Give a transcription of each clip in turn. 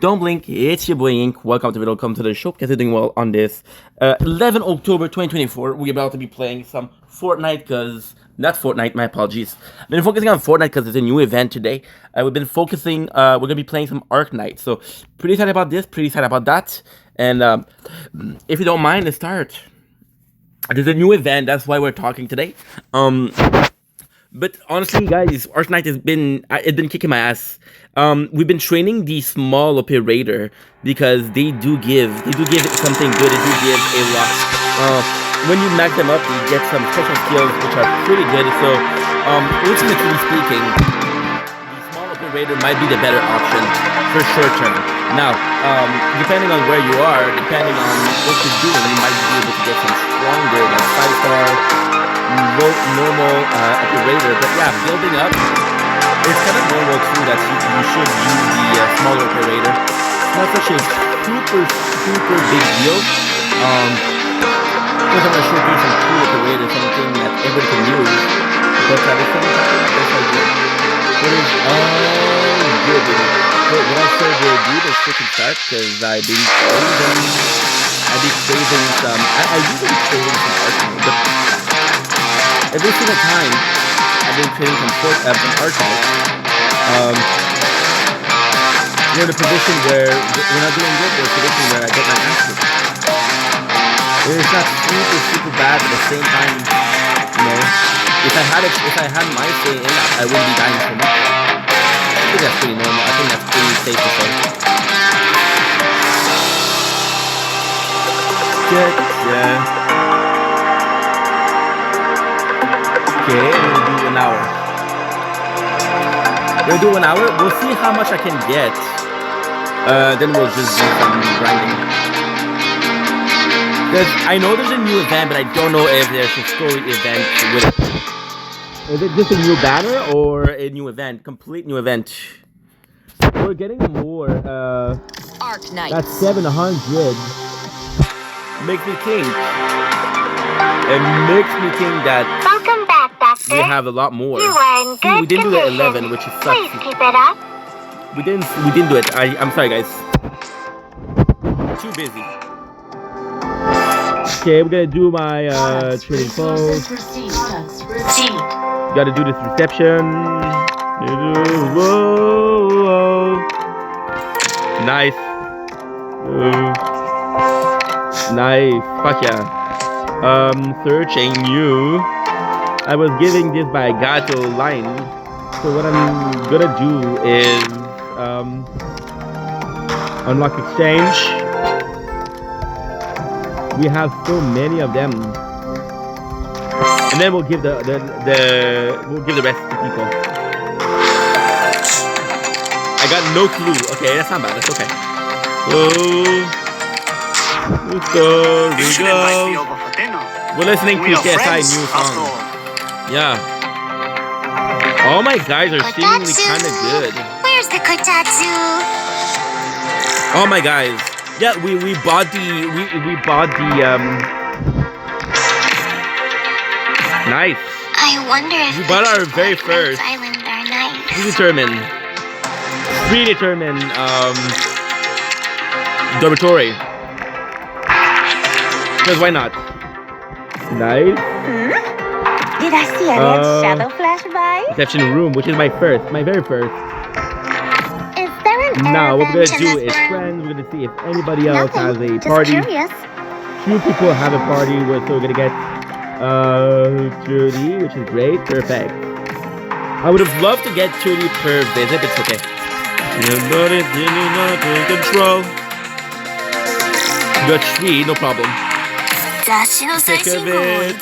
Don't blink, it's your boy Ink. Welcome to the video, welcome to the show. Guys, you're doing well on this 11 October 2024. We're about to be playing some Fortnite because, not Fortnite, my apologies. I've been focusing on Fortnite because it's a new event today. We've been focusing, we're going to be playing some Arknight. So, pretty excited about this, pretty excited about that. And if you don't mind, let's start. There's a new event, that's why we're talking today. But honestly, guys, arknight has been kicking my ass. We've been training the small operator because they do give something good. They do give a lot. When you max them up, you get some special skills which are pretty good. So, ultimately speaking, the small operator might be the better option for short term. Now, depending on where you are, depending on what you're doing, you might be able to get some stronger, like 5-star. Normal operator, but yeah, building up, it's kind of normal too that you should use the smaller operator. It's not such a super big deal. Because I'm going to showcase some cool operator, something that everybody can use, but at the same time, that's like good. What is good? So what I said we'll do is freaking start because I've been craving some. I usually craving some arknight, but every single time I've been trading some arknight, we're in a position where we're not doing good, we're in a position where I get my ass kicked. It's not super bad, but at the same time, you know, if I had my say in that, I wouldn't be dying so much. I think that's pretty normal. I think that's pretty safe to say. Yeah. Okay, we'll do an hour. We'll see how much I can get. Then we'll just do some grinding. I know there's a new event, but I don't know if there's a story event with it. Is it just a new banner or a new event? Complete new event. We're getting more. arknight. That's 700. Makes me think. It makes me think that. Welcome back, Doctor. We have a lot more. You are in good we didn't do the condition. 11, which is sucks. Please keep it up. We didn't do it. I'm sorry, guys. Too busy. Okay, we're gonna do my trading post. Gotta do this reception. Whoa. Nice. Nice. Fuck yeah. Searching new. I was giving this by Gato line. So what I'm gonna do is unlock exchange. We have so many of them, and then we'll give the rest to people. I got no clue. Okay, that's not bad. That's okay. Let's go. We're listening to KSI new song. Yeah. All my guys are seemingly kind of good. Where's the kotatsu? All my guys. Yeah, we bought the nice. I wonder if we bought our very first island are nice. predetermined dormitory. Because why not? Nice. Did I see a red shadow flash by? Reception room, which is my very first. Is there an Now what we're gonna do in is this room? friends. We're gonna see if anybody else has a Just party. curious. 2 people have a party, so we're gonna get 30, which is great, perfect. I would have loved to get 30 per visit, but it's okay. Nobody under control. Got 3, no problem. Take care of it.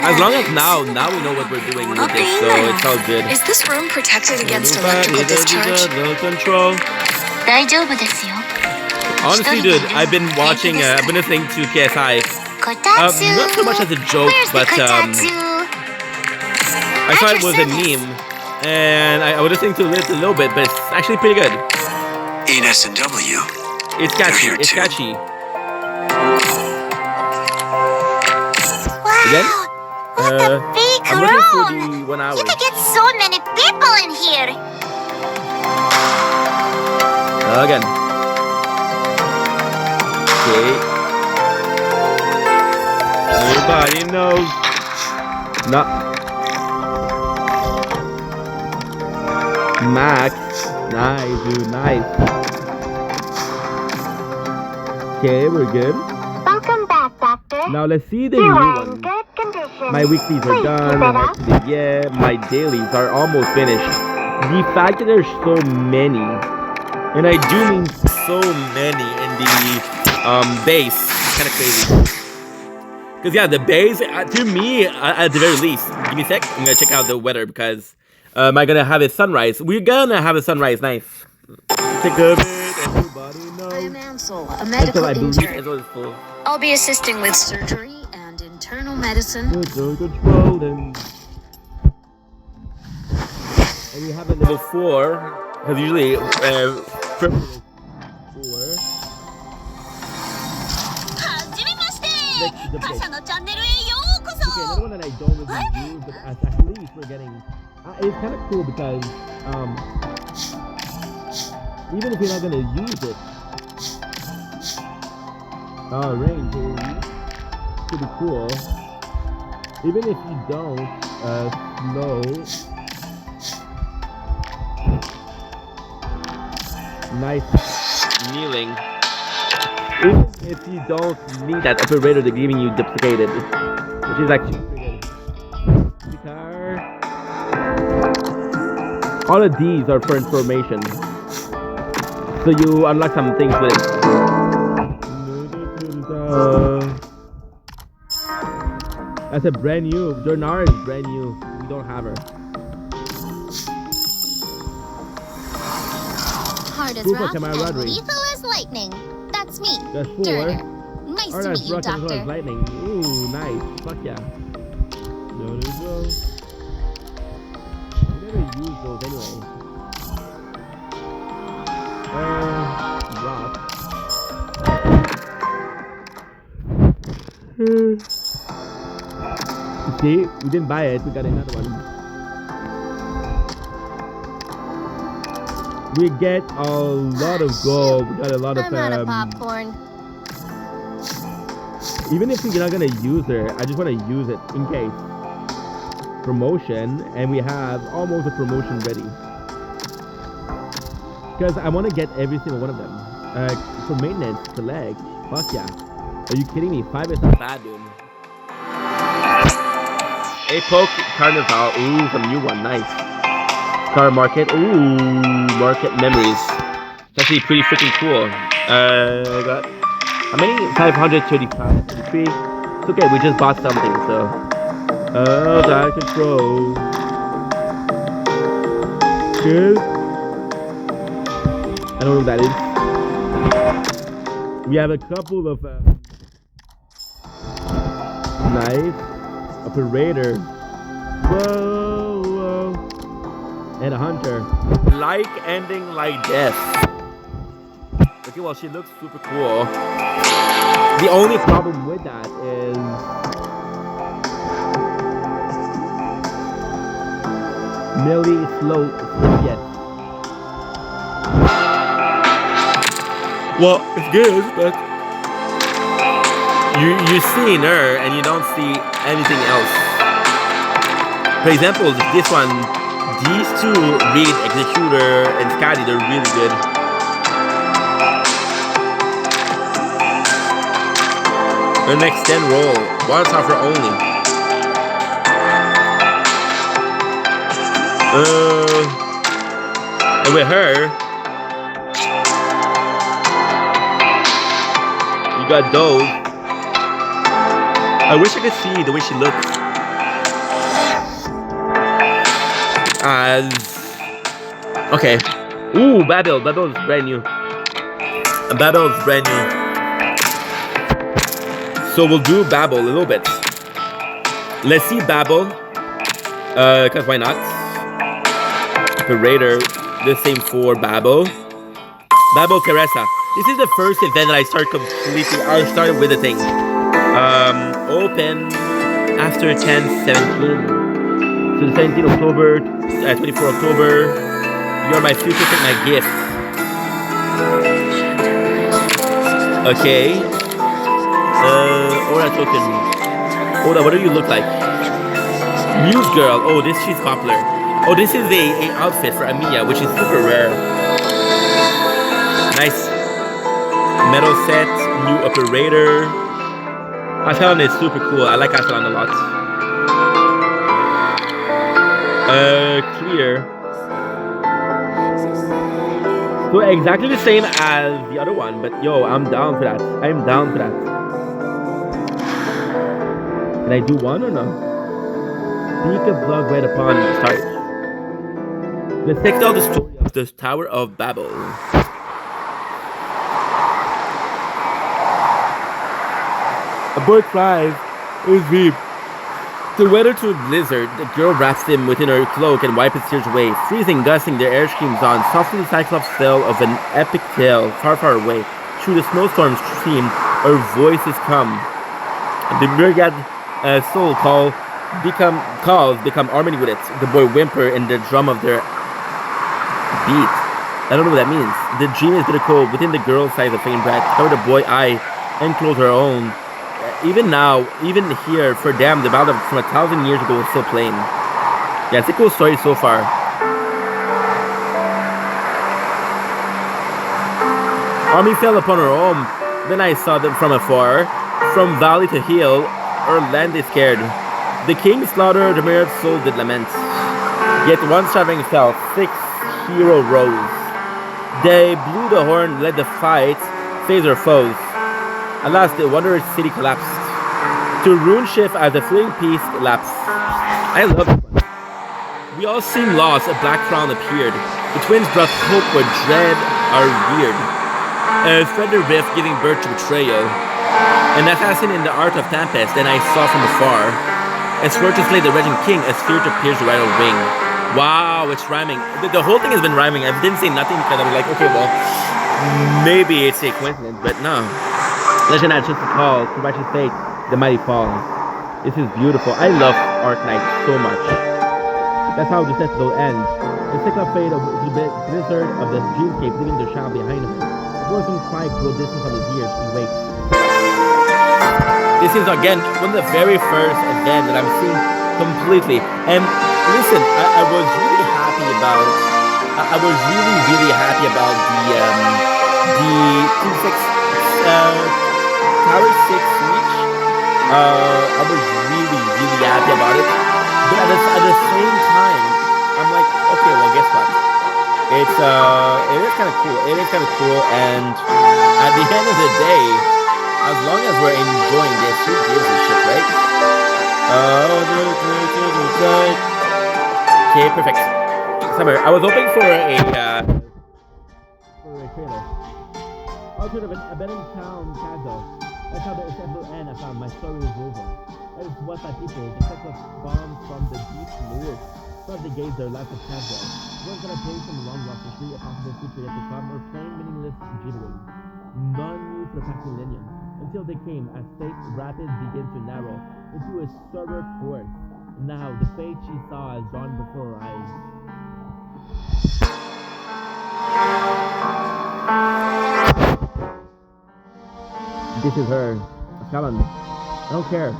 As long as now we know what we're doing with this, so it's all good. Is this room protected against electrical discharge? No control. 大丈夫ですよ。 Honestly, dude, I've been listening to KSI. Kotatsu. Not so much as a joke, Where's but the kotatsu? I thought it was a meme, and I was listening to it a little bit, but it's actually pretty good. In S&W. It's catchy. They're here It's too. catchy. Wow. Again? What a big I'm looking for room. the 1 hour. You could get so many people in here. Again. Everybody knows. Not Max. Nice, dude. Nice. Okay, we're good. Welcome back, Doctor. Now let's see the You new are in one. good condition. My weeklies are Please done. keep it up. Yeah, my dailies are almost finished. The fact that there's so many, and I do mean so many in the base, kind of crazy. Because yeah, the base to me at the very least. Give me a sec. I'm gonna check out the weather because am I gonna have a sunrise? We're gonna have a sunrise. Nice. Take a bit. Everybody knows. I am Ansel, a Until medical I believe intern. Ansel is full. I'll be assisting with surgery and internal medicine. And we have a level 4 because usually triple is 4. Okay, another one that I don't really use, but at least we're getting. It's kind of cool because even if you're not gonna use it, range is pretty cool. Even if you don't, slow. Nice kneeling. Even if you don't need that operator, they're giving you duplicated, which is actually pretty good. Guitar. All of these are for information, so you unlock some things with it. That's a brand new. Jornar is brand new. We don't have her. Hard as Proof of rock and camaraderie. lethal as lightning. That's me. That's 4. Turner. Nice to meet you, Rock as Doctor. lightning. Ooh, nice. Fuck yeah. There we go. I never use those anyway. Rock. See, we didn't buy it. We got another one. We get a lot of gold. We got a lot of I'm out of popcorn. even if you're not gonna use her, I just want to use it in case. Promotion, and we have almost a promotion ready. Because I want to get every single one of them. For maintenance, select. Fuck yeah. Are you kidding me? 5 is not bad, dude. Epoch Carnival. Ooh, some new one. Nice. Car Market. Ooh, Market Memories. It's actually pretty freaking cool. Got how many? 535. 33. It's okay, we just bought something, so. Out of control. Good. I don't know what that is. We have a couple of nice operator. Whoa, whoa. And a hunter. Like ending like death. Okay, well, she looks super cool. The only problem with that is Millie slow yet. Well, it's good, but you're seeing her and you don't see anything else. For example, this one, these two, Reed, Executor, and Scotty, they're really good. The next 10 roll, one offer only. And with her, you got those. I wish I could see the way she looks. Okay. Ooh, Babel. Babel's brand new. Babel's brand new. So we'll do Babel a little bit. Let's see Babel. Cause why not? Operator, the same for Babel. Babel Teresa. This is the first event that I started with the thing. Open after 10-17. So the 17 October, 24 October. You're my future, take my gift. Okay. Aura token. Hold on, what do you look like? News girl. Oh, she's popular. Oh, this is a outfit for Amiya, which is super rare. Nice. Metal set, new operator. Ascalon is super cool. I like Ascalon a lot. Clear. So exactly the same as the other one, but yo, I'm down for that. I'm down for that. Can I do one or no? Speak of blood right upon the start. Let's take out the story of the Tower of Babel. A boy cries, is deep. The weather to a blizzard, the girl wraps him within her cloak and wipes his tears away. Freezing, gusting, their air streams on. Softly the Cyclops tale of an epic tale, far, far away. Through the snowstorm stream, her voices come. The brigade soul calls become harmony with it. The boy whimper in the drum of their beat. I don't know what that means. The dream is bitter cold. Within the girl's sighs a faint breath. Cover the boy eye and close her own. Even now, even here, for them, the battle from 1,000 years ago is still playing. Yeah, it's a cool story so far. Army fell upon her home. Then I saw them from afar. From valley to hill, her land is scared. The king slaughtered, the myriad soul did lament. Yet one traveling fell, 6 hero rose. They blew the horn, led the fight, faced their foes. Alas, the wondrous city collapsed. To ruin shift as the fleeing peace lapsed. I love it. We all seemed lost, a black crown appeared. The twins brought hope where dread are weird. Spread the rift, giving birth to betrayal. An assassin in the art of Tempest, then I saw from afar. A sword to slay the raging king, a spear to pierce the right wing. Wow, it's rhyming. The whole thing has been rhyming. I didn't say nothing because I was like, okay, well, maybe it's a coincidence, but no. Legend had just a call to righteous fate, the mighty fall. This is beautiful. I love Arknight so much. That's how the set will end. The cyclops fade of the blizzard of the dreamscape, leaving the shadow behind him. A voicing cry grow distance from his ears, he wakes. This is again one of the very first events that I'm seeing completely. And listen, I was really happy about. I was really happy about the 2-6. Tower 6 reach. I was really happy about it. But at the same time, I'm like, okay, well, guess what? It is kind of cool. It is kind of cool, and at the end of the day, as long as we're enjoying this, who gives a shit, right? Okay, perfect. Summer, I was hoping for a trailer. Alternative, abandoned town, Kazo. That's how the essential end. I found my story is over. That is what my people, the Cyclops bombs from the deep north, thought they gave their life of Kazo. One's gonna pay some long lost history, a possible future yet to come, or plain meaningless gibbering. None knew for the past millennium, until they came as fate rapids begin to narrow into a server port. Now the fate she saw has dawned before her eyes. This is her. Ascalon. I don't care.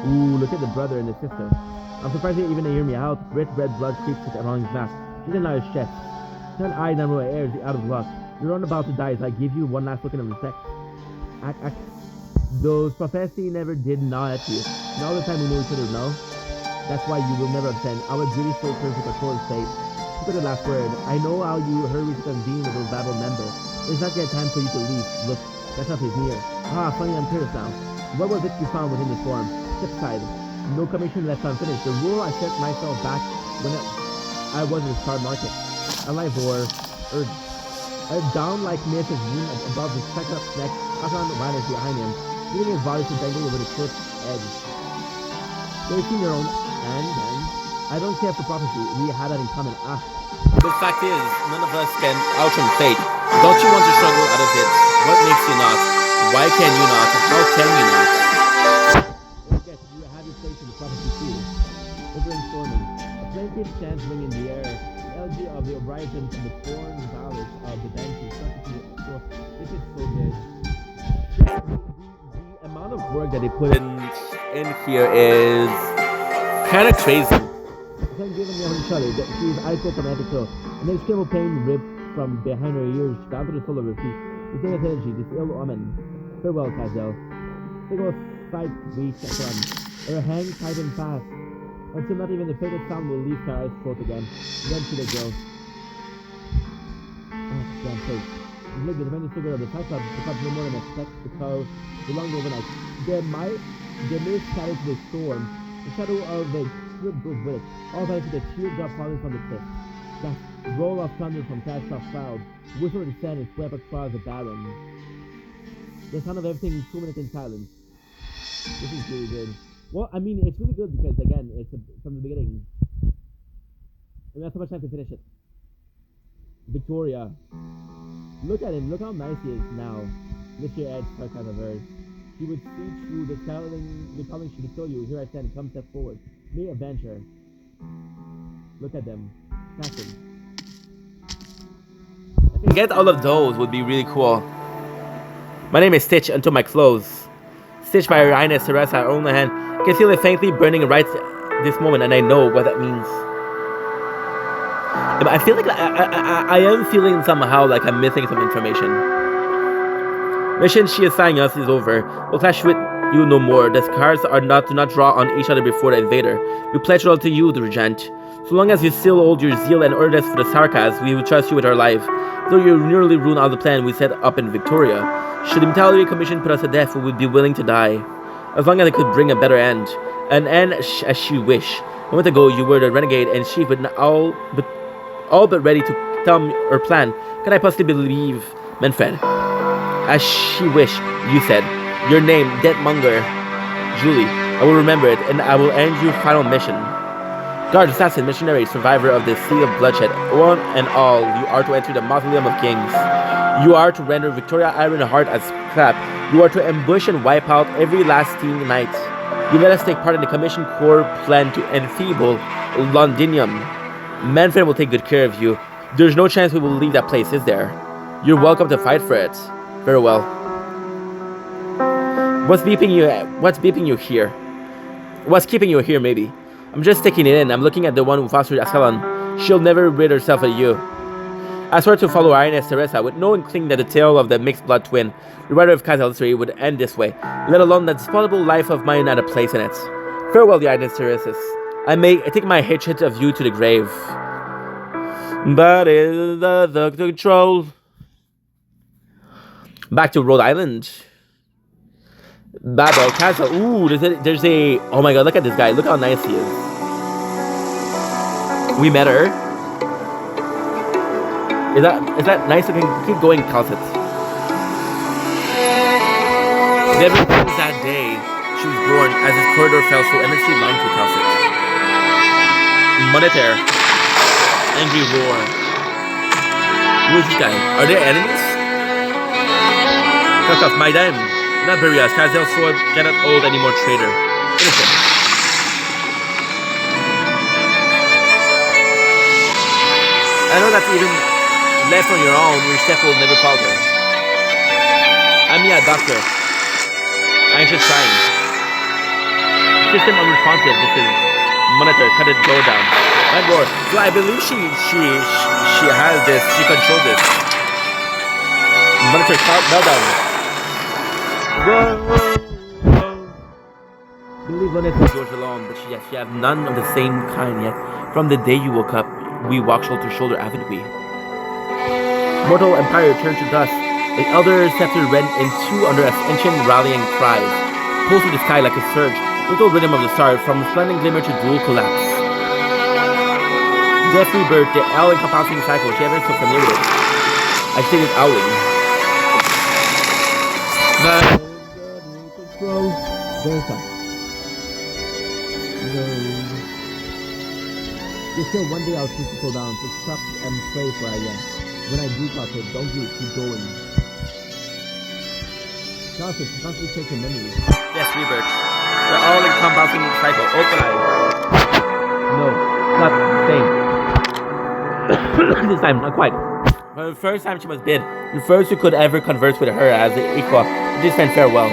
Ooh, look at the brother and the sister. I'm surprised they even hear me out. Red blood creeps along his mask. She's in his chest. Ten eyes and row airs out of luck. You're on about to die as I give you one last look of respect. Those prophecy never did gnaw at you. And all the time we know each other, no? That's why you will never understand. Our beauty still turns with a cold fate. Look at the last word. I know how you hurry to convene with those Babel member. It's not yet time for you to leave. Look, that up is near. Ah, funny, I'm curious now. What was it you found within this form? Step aside. No commission left unfinished. The rule I set myself back when I was in the star market. Alive or urge. Down like mist is lean above the Cyclops neck. Ascalon riders behind him, leaving his body to dangle over the cliff's edge. They've seen their own, and I don't care for prophecy. We had that in common. The fact is, none of us can outrun fate. Don't you want to struggle out of it? What makes you not? Why can you not? How can you not? Yes, you have your place in the prophecy too. Over in storming, a plaintive chant ring in the air. The elegy of the horizon from the foreign valleys of the Banshee started to explore. This is so good. The amount of work that they put in here is kind of crazy. Then giving me her shudder, she's eyes open at the toe, and then scribble pain ripped from behind her ears down to the sole of her feet. The thing of energy, this ill omen. Farewell, Cazel. Think of a sight reach and run. Her hands tighten fast, until not even the faintest sound will leave her eyes throat again. Then to the girl. Ah, damn face. Look, the remaining figure of the Cyclops becomes no more than a speck because the long overnight. The mist carried to the storm. The shadow of the swift goes with it. All by the teardrop falling from the cliff. That roll of thunder from catastrophic clouds. Whistle of the sand and swept across the barren. The sound of everything 2 minutes in silence. This is really good. Well, I mean, it's really good because, again, it's from the beginning. We have so much time to finish it. Victoria. Look at him. Look how nice he is now. Lift your edge, sarcasm of hers. He would see through the calling she could kill you. Here I stand. Come step forward. Me avenge her. Look at them. Passion. Get all of those would be really cool. My name is Stitch until my clothes. Stitched by Her Highness Teresa, her own hand. I can feel it faintly burning right this moment, and I know what that means. But I feel like I am feeling somehow like I'm missing some information. Mission she assigned us is over. We'll clash with you no more. The scars are do not draw on each other before the invader. We pledge all to you, the Regent. So long as you still hold your zeal and earnestness for the Sarkas, we will trust you with our life. Though you nearly ruined all the plan we set up in Victoria. Should the Metallurgy Commission put us to death, we would be willing to die. As long as it could bring a better end. An end as she wished. A moment ago, you were the renegade and she but all but ready to tell me her plan. Can I possibly believe, Manfred? As she wished, you said. Your name, Deathmonger. Julie. I will remember it, and I will end your final mission. Guard, assassin, missionary, survivor of the sea of bloodshed. One and all, you are to enter the mausoleum of kings. You are to render Victoria Ironheart as scrap. You are to ambush and wipe out every lasting knight. You let us take part in the Commission Corps plan to enfeeble Londinium. Manfred will take good care of you. There's no chance we will leave that place, is there? You're welcome to fight for it. Very well. What's beeping you here? What's keeping you here, maybe? I'm just taking it in. I'm looking at the one who fostered Ascalon. She'll never rid herself of you. I swear to follow Ines Teresa with no inkling that the tale of the mixed blood twin, the writer of Kaiser's history, would end this way, let alone that despicable life of mine had a place in it. Farewell, the Ines Teresa's. I take my hatred of you to the grave. But is the control. Back to Rhode Island. Babel Castle. Ooh, there's a. Oh my god, look at this guy. Look how nice he is. We met her. Is that nice looking? Keep going, Cosset. Never since that day she was born, as his corridor fell so endlessly long to Cosset. Monitor. Angry roar. Who is this guy? Are they enemies? Cut off my dime. Not bury us. Kazel's sword cannot hold any more traitor. Finish him. I know that's even left on your own, your step will never falter. I'm a doctor. Anxious sign. System unresponsive. This is monitor. Cut it door down. My lord. So I believe she has this. She controls this. Monitor. Meltdown. Whoa. Believe Lynette was yours alone, but she have none of the same kind yet. From the day you woke up, we walked shoulder to shoulder, haven't we? Mortal empire turned to dust. The elder scepter rent in two under ancient rallying cries. Pulsed through the sky like a surge. Little rhythm of the stars, from splendid glimmer to dual collapse. Death rebirth, the all-encompassing cycle she ever so familiar with. I stated owling. Just sure one day I'll choose to slow down, to stop and pray for I am. When I do talk it, don't do it, keep going. Gossip, constantly taking memories. Yes, rebirth. The all-encompassing cycle, open eye. No, not the same. This time, not quite. For the first time she was bid, the first who could ever converse with her as an equal, just sent farewell.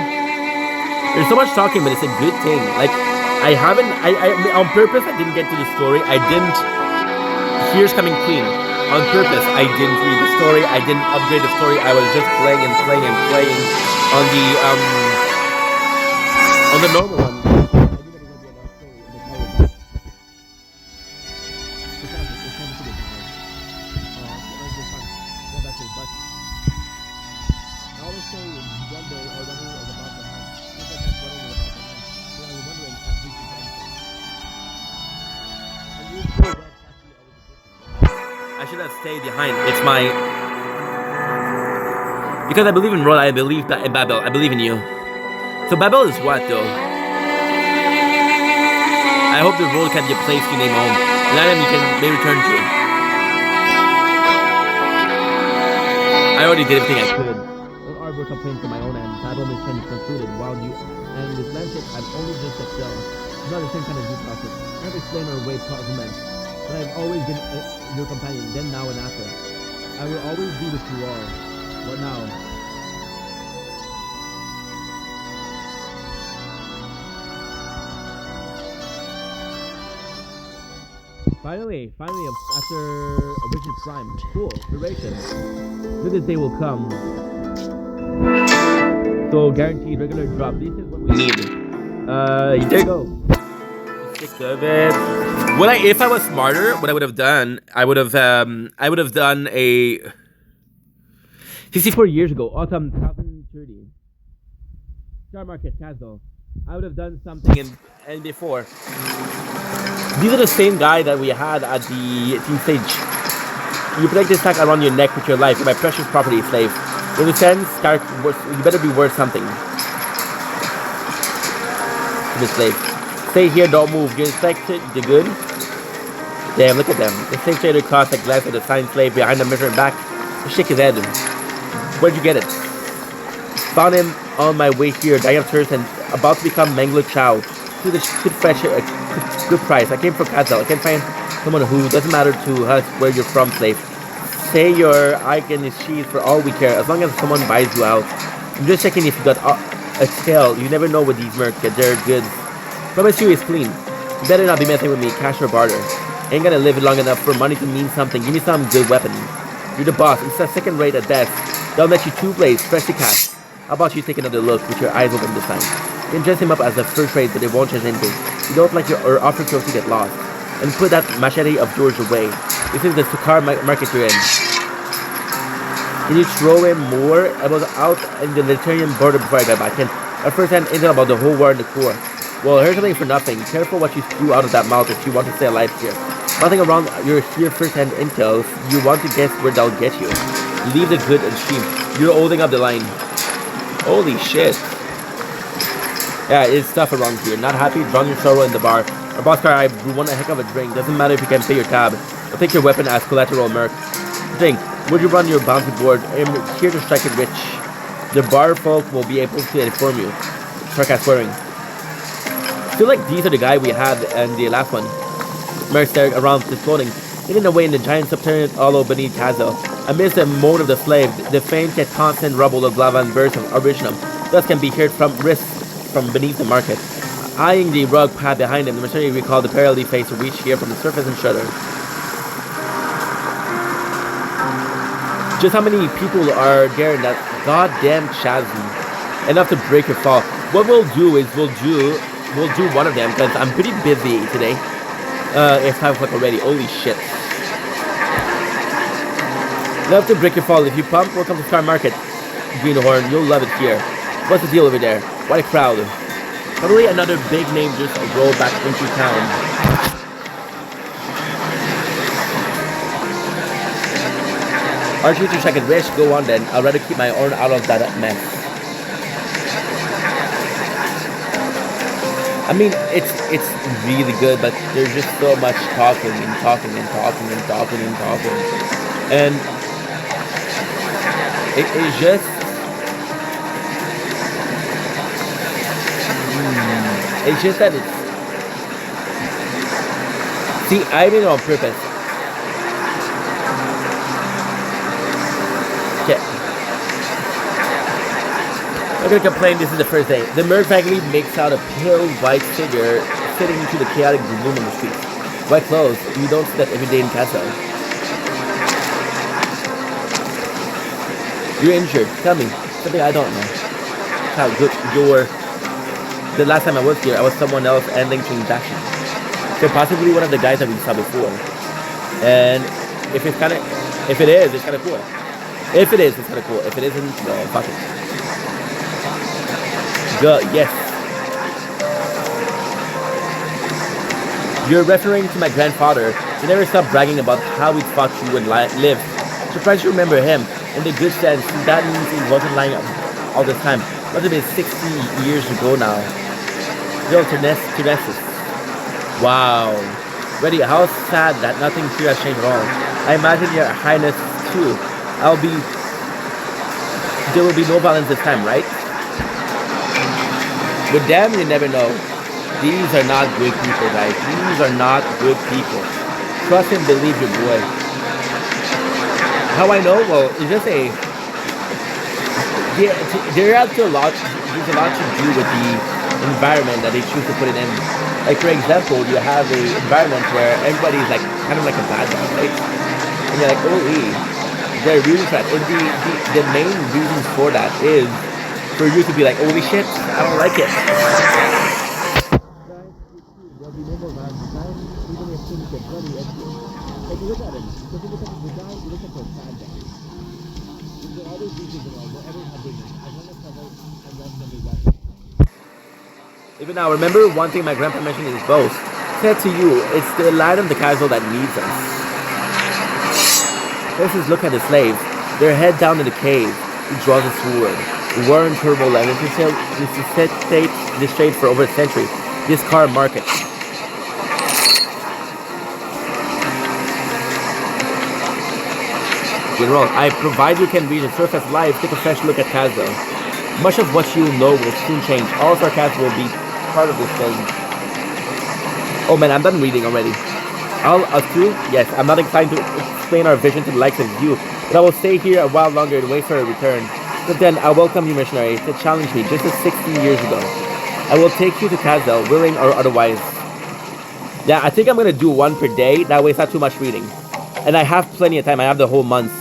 There's so much talking, but it's a good thing. Like, I haven't, I on purpose, I didn't get to the story. I didn't, here's coming clean. On purpose, I didn't read the story. I didn't upgrade the story. I was just playing and playing and playing on the normal one. I knew that it was gonna be enough story in the power. I always say one day or when it was about to end, just like that's when it was about to end. So I was wondering if we could end it. And you feel that actually always existed. I should have stayed behind. It's my because I believe in Rod, I believe in Babel, I believe in you. So Babel is what though? I hope the road can be a place you name home. An item you can may return to. I already did everything I could. An artwork complaint from my own end. Battle mission concluded while you and this landscape I've only just excelled. It's not the same kind of due process. I have explained our way puzzlement. But I've always been your companion, then, now, and after. I will always be with you all. What now? Finally, after a Richard Prime. Cool, duration. Knew this day will come. So, guaranteed regular drop. This is what we need. There you go. 6 of it. If I was smarter, what I would have done, I would have done a 64 years ago, autumn 2030. Star Market Castle. I would have done something and before. These are the same guy that we had at the team stage. You protect this tag around your neck with your life. You're my precious property, slave. In a sense, you better be worth something. To the slave. Stay here, don't move. You inspect it, you're good? Damn, look at them. The slave trader crossed a glance at the signed slave behind the mirror and back. He shook his head. Where'd you get it? Found him on my way here, dying of thirst and about to become Manglo Chow. Could fetch a good price. I came from Kazal. I can find someone who doesn't matter to us where you're from, slave. Say your icon is cheese for all we care, as long as someone buys you out. I'm just checking if you got a tail. You never know with these mercs, they're goods. Promise you it's clean. You better not be messing with me, cash or barter. Ain't gonna live long enough for money to mean something. Give me some good weapon. You're the boss. It's a second rate at best. They'll let you 2 blades, freshly cast. How about you take another look with your eyes open this time? You can dress him up as a first rate, but it won't change anything. You don't like your offer to get lost. And put that machete of yours away. This is the Sukar market you're in. Can you throw in more? I was out in the Lithuanian border before I got back in. A first-hand intel about the whole war in the core. Well, here's something for nothing. Careful what you spew out of that mouth if you want to stay alive here. Nothing around your here first-hand intel. You want to guess where they'll get you. Leave the good and stream. You're holding up the line. Holy shit. Yeah, it's tough around here. Not happy? Drown your sorrow in the bar. Our boss car, I want a heck of a drink. Doesn't matter if you can pay your tab. I'll take your weapon as collateral, merc. Drink. Would you run your bounty board? I'm here to strike it rich. The bar folk will be able to inform you. Sarcastic swearing. I feel like these are the guy we had in the last one. Merc stared around exploding, hidden away in the giant subterranean hollow beneath Kazo. Amidst the moan of the slave, the faint yet constant rubble of lava and bursts of arboretum thus can be heard from risks from beneath the market. Eyeing the rug pad behind him, the mercenary recalled the perilous face to reach here from the surface and shudder. Just how many people are there in that goddamn chasm? Enough to break your fall. What we'll do is we'll do one of them because I'm pretty busy today. It's 5 o'clock already. Holy shit. Love to break your fall. If you pump, welcome to Star Market. Greenhorn, you'll love it here. What's the deal over there? What a crowd. Probably another big name just rolled back into town. Aren't you to check it rich? Go on then. I'd rather keep my own out of that mess. I mean, it's really good, but there's just so much talking and talking and talking and talking and talking. And it's just that it's see, I did it on purpose. Okay. I'm gonna complain, this is the first day. The Merc family makes out a pale white figure sitting into the chaotic gloom on the streets. White clothes, you don't see that every day in Casa. You're injured. Tell me. Something I don't know. How good you're. The last time I was here, I was someone else ending transaction. So possibly one of the guys that we saw before. And if it is, it's kinda cool. If it is, it's kinda cool. If it isn't, well, fuck it. Yes. You're referring to my grandfather. He never stopped bragging about how he thought you would live. Surprised you remember him. In the good sense, that means he wasn't lying all this time. Must have been 60 years ago now. Yo, Tunesis. Wow. Ready, how sad that nothing here has changed at all. I imagine your highness too. There will be no violence this time, right? With them, you never know. These are not good people, guys. These are not good people. Trust and believe your boy. How I know? Well, it's just there's a lot to do with the environment that they choose to put it in. Like, for example, you have an environment where everybody's like kind of like a bad guy, right? And you're like, they're really fat. And the main reason for that is for you to be like, holy shit, I don't like it. There'll be no more violence this time, even if things get bloody and like, look at him. Because you look at the guy, you look at the bad guy. You can always be visible, wherever you have business, as long as cover and less than the weapon. Even now, remember one thing my grandpa mentioned in his boast. Said to you, it's the light of the castle that needs us. Let's just look at the slaves. Their head down in the cave. He draws a sword. War and turmoil and necessitate this trade for over a century. This car market. General, I provide you can read the surface live, take a fresh look at Castle. Much of what you know will soon change. All sarcasm will be part of this thing. Oh man, I'm done reading already. Us too? Yes, I'm not inclined to explain our vision to the likes of you, but I will stay here a while longer and wait for a return. But then I welcome you, missionary, to challenge me just as 60 years ago. I will take you to Castle, willing or otherwise. Yeah, I think I'm gonna do one per day. That way it's not too much reading. And I have plenty of time. I have the whole month.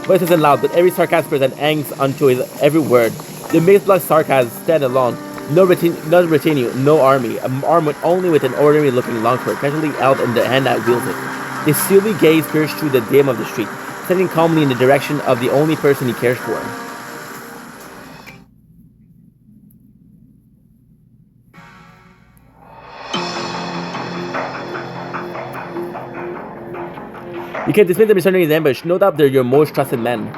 Voice isn't loud, but every sarcasm presents angst unto his every word. The mixed blood sarcasm stand alone. No retinue, no army. Armed only with an ordinary looking longsword, casually held in the hand that wields it. His steely gaze pierced through the dim of the street, standing calmly in the direction of the only person he cares for. You can dismiss the missionary's ambush. No doubt they're your most trusted men.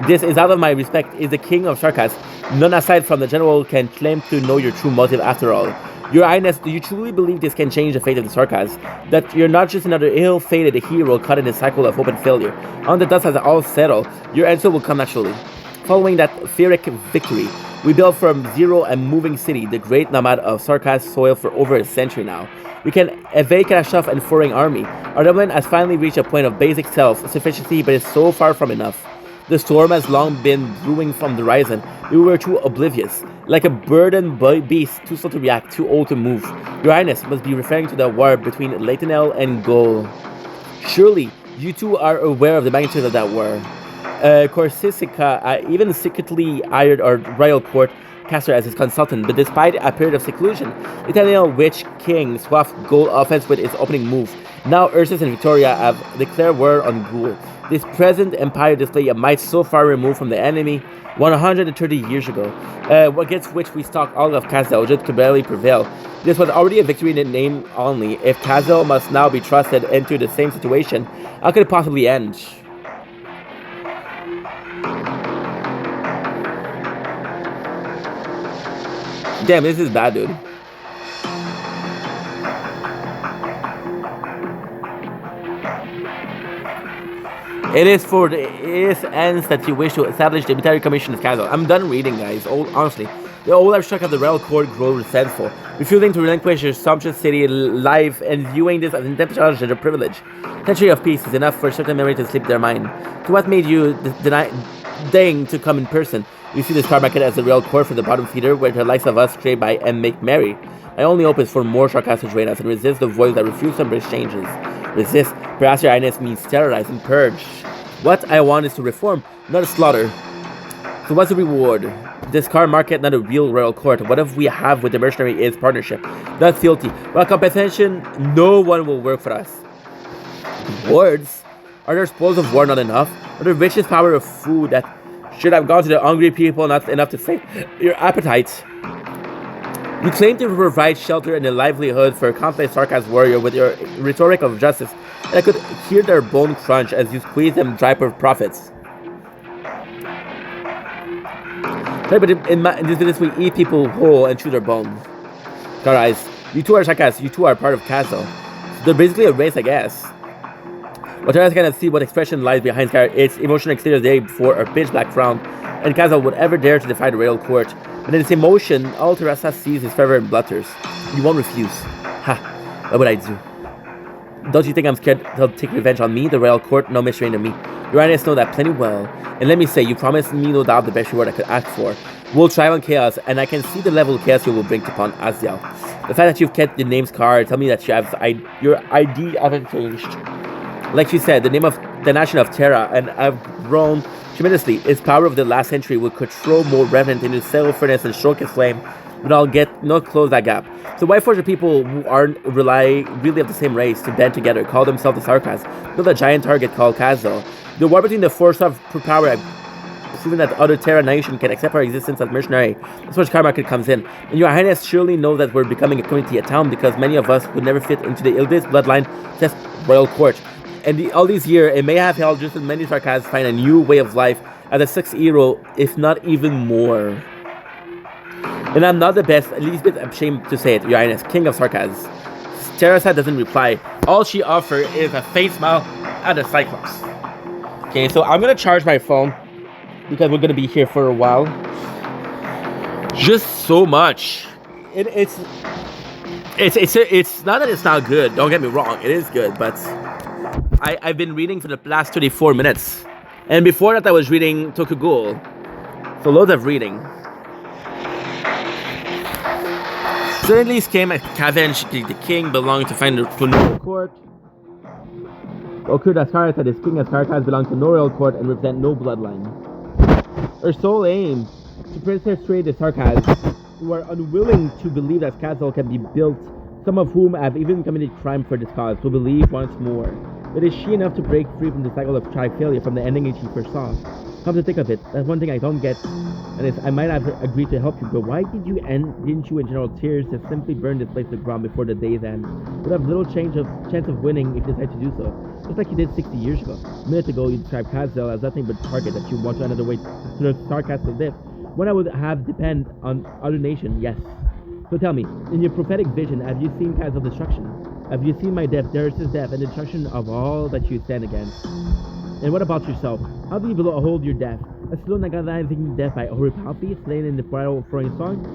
This is out of my respect, is the king of Sarkas. None aside from the general can claim to know your true motive after all. Your Highness, do you truly believe this can change the fate of the Sarkas? That you're not just another ill-fated hero caught in a cycle of hope and failure. On the dust has all settled, your answer will come naturally. Following that Pyrrhic victory, we built from zero a moving city, the great nomad of Sarkas soil for over a century now. We can evade Kalashov and foreign army. Our government has finally reached a point of basic self-sufficiency, but is so far from enough. The storm has long been brewing from the horizon. We were too oblivious. Like a burdened beast, too slow to react, too old to move. Your Highness must be referring to the war between Leightonel and Gol. Surely, you two are aware of the magnitude of that war. Corsisica even secretly hired our royal court caster as his consultant, but despite a period of seclusion, Leightonel Witch King swapped Gol offense with its opening move. Now Ursus and Victoria have declared war on Ghoul. This present empire display a might so far removed from the enemy 130 years ago, against which we stalked all of Castle just to barely prevail. This was already a victory in name only. If Castle must now be trusted into the same situation, how could it possibly end? Damn, this is bad, dude. It is for its ends that you wish to establish the military commission of Castle. I'm done reading, guys. Honestly, the old abstract of the royal court grow resentful, refusing to relinquish your sumptuous city life and viewing this as an challenge as a privilege. Century of peace is enough for a certain memory to slip their mind. To what made you deign to come in person. You see this car market as a real core for the bottom feeder, where the likes of us trade by and make merry. My only hope is for more Sharkas to join us and resist the voice that refuse to embrace changes. Resist, perhaps your highness, means terrorize and purge. What I want is to reform, not a slaughter. So what's the reward? This car market, not a real royal court. What if we have with the mercenary is partnership, not fealty? Without compensation, no one will work for us. Rewards? Are there spoils of war not enough? Or the richest power of food that should have gone to the hungry people not enough to save your appetite? You claim to provide shelter and a livelihood for a countless Sarkaz warrior with your rhetoric of justice, and I could hear their bone crunch as you squeeze them dry for profits. But in this business, we eat people whole and chew their bones. Guys, you two are Sarkaz, you two are part of Castle. So they're basically a race, I guess. What I cannot see what expression lies behind its emotional exterior the day before a pitch black frown, and Castle would ever dare to defy the royal court. But in its emotion, all Teresa sees is fervor and blutters. You won't refuse. Ha! What would I do? Don't you think I'm scared they'll take revenge on me? The royal court, no mystery to me. Your highness know that plenty well. And let me say, you promised me no doubt the best reward I could ask for. We'll thrive on chaos, and I can see the level of chaos you will bring upon Aziel. The fact that you've kept the name's card tell me that your ID haven't changed. Like she said, the name of the nation of Terra, and I've grown tremendously. Its power of the last century would control more revenant into cell furnace and stroke its flame, but I'll not close that gap. So why force the people who aren't really of the same race to band together, call themselves the Sarkaz, build a giant target called Kazo? The war between the force of power have proven that the other Terra nation can accept our existence as mercenary. That's where the car market comes in. And your highness surely knows that we're becoming a community, a town, because many of us would never fit into the Ildis bloodline test royal court. And all these years, it may have held just as many Sarkaz find a new way of life as a 6th hero, if not even more. And I'm not the best, at least I'm ashamed to say it, your highness, king of Sarkaz. Teresa doesn't reply. All she offers is a faint smile at the Cyclops. Okay, so I'm gonna charge my phone because we're gonna be here for a while. Just so much. It's not that it's not good. Don't get me wrong, it is good, but I've been reading for the last 34 minutes, and before that I was reading Tokugul. So loads of reading. Suddenly came a Kavench, the king belonged to find to no court. Okur Daskara said his king as Sarkaz belonged to no royal court and represent no bloodline. Her sole aim to persuade the Sarkaz, who are unwilling to believe that Castle can be built, some of whom have even committed crime for this cause, will believe once more. But is she enough to break free from the cycle of failure from the ending she foresaw? Come to think of it, that's one thing I don't get, and is I might have agreed to help you, but why didn't you in General Tears just simply burn this place to the ground before the day's end? You'd have little chance of winning if you decide to do so, just like you did 60 years ago. A minute ago, you described Kazel as nothing but target that you want to another way to the sarcasm of live. When I would have depend on other nation, yes. So tell me, in your prophetic vision, have you seen Kazel's destruction? Have you seen my death, Darius' death, and the destruction of all that you stand against? And what about yourself? How do you behold your death? A slow agonizing death by Oripalpi, slain in the bridal throwing song,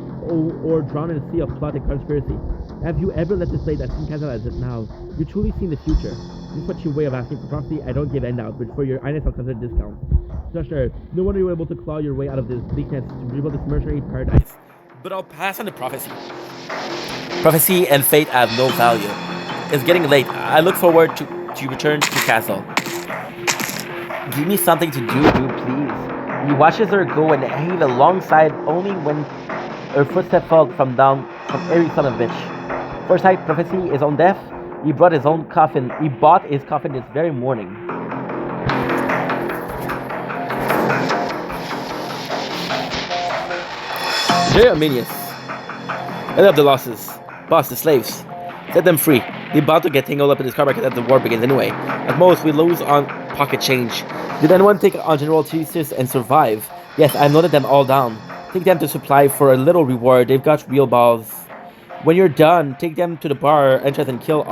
or drowned in a sea of plot and conspiracy? Have you ever let this blade that seen Kazel as it now? You truly seen the future. This is what your way of asking for prophecy. I don't give end out, but for your highness I'll consider discount. So sure, no wonder you were able to claw your way out of this bleakness to rebuild this mercenary paradise. But I'll pass on the prophecy. Prophecy and fate have no value. It's getting late. I look forward to return to Castle. Give me something to do, dude, please. He watches her go and heave alongside only when her footsteps fall from every son of a bitch. Foresight, prophecy, his own death. He bought his coffin this very morning. Very Arminius. End up the losses. Boss, the slaves. Set them free. They're about to get tangled up in this car market as the war begins anyway. At most, we lose on pocket change. Did anyone take on General Thesis and survive? Yes, I've noted them all down. Take them to supply for a little reward. They've got real balls. When you're done, take them to the bar entrance and kill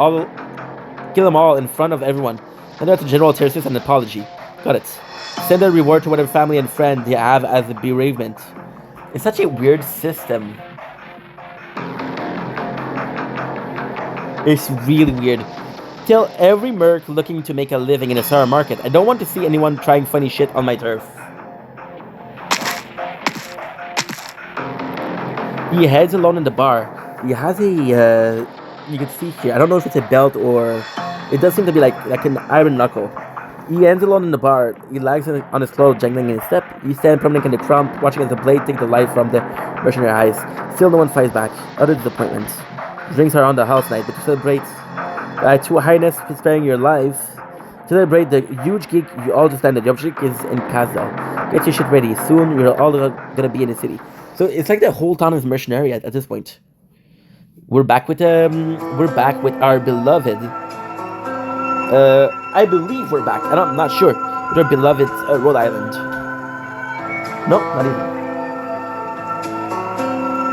them all in front of everyone. Send out to General Thesis an apology. Got it. Send a reward to whatever family and friend they have as a bereavement. It's such a weird system. It's really weird. Tell every merc looking to make a living in a Sarah market, I don't want to see anyone trying funny shit on my turf. He heads alone in the bar. He has a, you can see here, I don't know if it's a belt or, it does seem to be like an iron knuckle. He ends alone in the bar. He lags on his clothes, jangling in his step. He stands prominent in the crump, watching as the blade take the life from the mercenary eyes. Still no one fights back, utter disappointment. Drinks are on the house night, but to celebrate, to a highness sparing your life, to celebrate the huge gig you all just landed. The object is in Kazdal. Get your shit ready. Soon you're all gonna be in the city. So it's like the whole town is mercenary at this point. We're back with our beloved. I believe we're back, and I'm not sure. With our beloved Rhode Island. No, not even.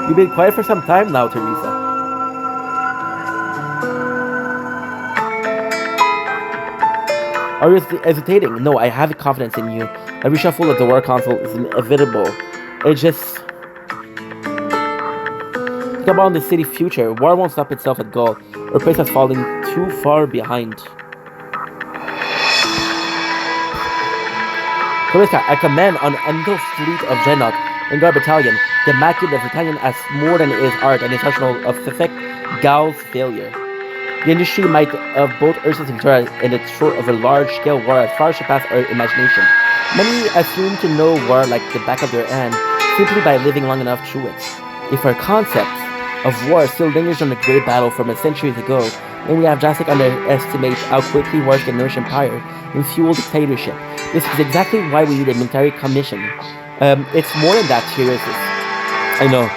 You've been quiet for some time now, Teresa. Are you hesitating? No, I have confidence in you. A reshuffle of the war council is inevitable. It just... Think about the city's future. War won't stop itself at Gaul. Our place has fallen too far behind. Cariska, I command an untold fleet of Genok and Guard Battalion. The Macula of Battalion has more than his art and his arsenal of effect Gaul's failure. The industry might of both Ursus and Tura in the throat of a large-scale war as far surpassed our imagination. Many assume to know war like the back of their hand simply by living long enough through it. If our concept of war still lingers on the great battle from centuries ago, then we have drastically underestimated how quickly wars can nourish empire and fuel dictatorship. This is exactly why we need a military commission. It's more than that, Tyresus. I know.